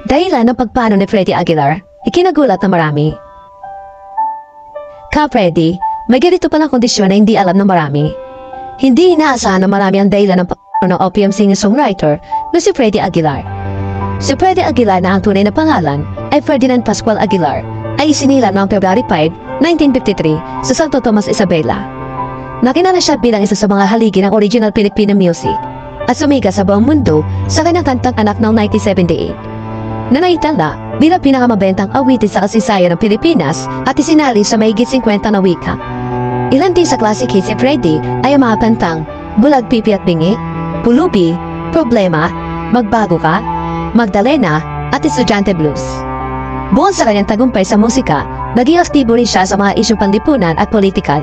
Dahilan ng pagpano ni Freddy Aguilar, ikinagulat na marami. Freddy, may ganito palang kondisyon na hindi alam ng marami. Hindi inaasahan na marami ang dahilan ng pagpano ng OPM singer-songwriter na si Freddy Aguilar. Si Freddy Aguilar na ang tunay na pangalan ay Ferdinand Pascual Aguilar ay isinilang noong February 5, 1953 sa Santo Tomas, Isabela. Nakilala siya bilang isa sa mga haligi ng original Filipino music at sumikat sa buong mundo sa kanyang kantang anak noong 1978. Na naitala bilang pinakamabentang awitin sa kasaysayan ng Pilipinas at isinali sa mahigit 50 na wika. Ilan din sa classic hits si Freddy ay ang mga kantang Bulag, Pipi at Bingi, Pulubi, Problema, Magbago Ka, Magdalena at Estudyante Blues. Bukod sa kanyang tagumpay sa musika, naging aktibo rin siya sa mga isyong panlipunan at politikal.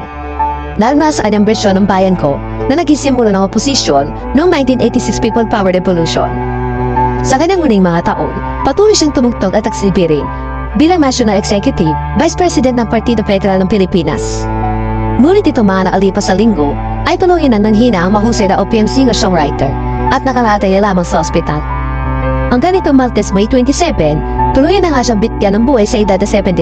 Lalo na sa kanyang bersyon ng Bayan Ko na naging simbolo ng oposisyon noong 1986 People Power Revolution. Sa kanyang huling mga taon, patuloy siyang tumugtog at nagsilbi rin bilang National Executive Vice President ng Partido Federal ng Pilipinas. Ngunit ito mga nakalipas sa linggo ay tuluyan ng nanghina ang mahusay na OPM singer-songwriter at nakalatay lamang sa ospital. Ang ganito Martes, May 27, tuluyan na nga siyang bitbyan ng buhay sa edad na 72.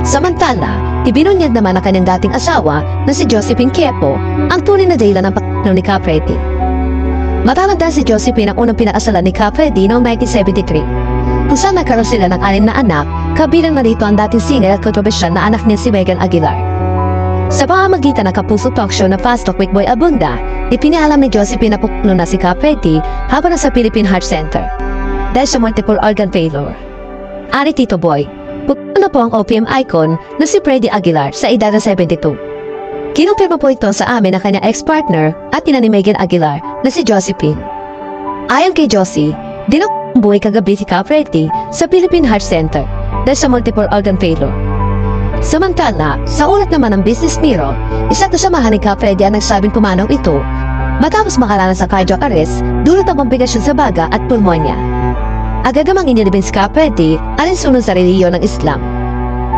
Samantala, ibinunyag naman ang kanyang dating asawa na si Josephine Quiepo ang tunay na dahilan ng pagkakano ni Freddy. Matatanda si Josephine ang unang pinakasalan ni Freddy noong 1973, kung saan nagkaroon sila ng 6 na anak, kabilang na rito ang dating singer at kontrobersyal na anak niya si Megan Aguilar. Sa pamamagitan ng kapuso talk show na Fast Talk with Boy Abunda, ipinahalam ni Josephine na pukno na si Freddy habang nasa Philippine Heart Center dahil sa multiple organ failure. Ari Tito Boy, pukno na po ang OPM icon na si Freddy Aguilar sa edad na 72. Kinumpirma po ito sa amin ng kanyang ex-partner at ina ni Megan Aguilar na si Josephine. Ayon kay Josie, buhay kagabi si Freddy sa Philippine Heart Center dahil sa multiple organ failure. Samantala, sa ulat naman ng Business Mirror, isa to sa mahal ni Freddy ang nagsabing pumanaw ito matapos makaranas sa cardiac arrest dulot ng komplikasyon sa baga at pulmonya. Agad namang inilibing si Freddy alinsunod sa relihiyon ng Islam.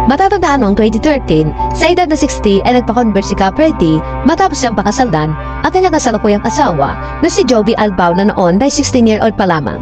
Matatandaan noong 2013, sa edad na 60 ay nagpa-convert si Freddy matapos siyang pakasaldan at kanyang kasalukuyang asawa na si Joby Albao na noon ay 16-year-old pa lamang.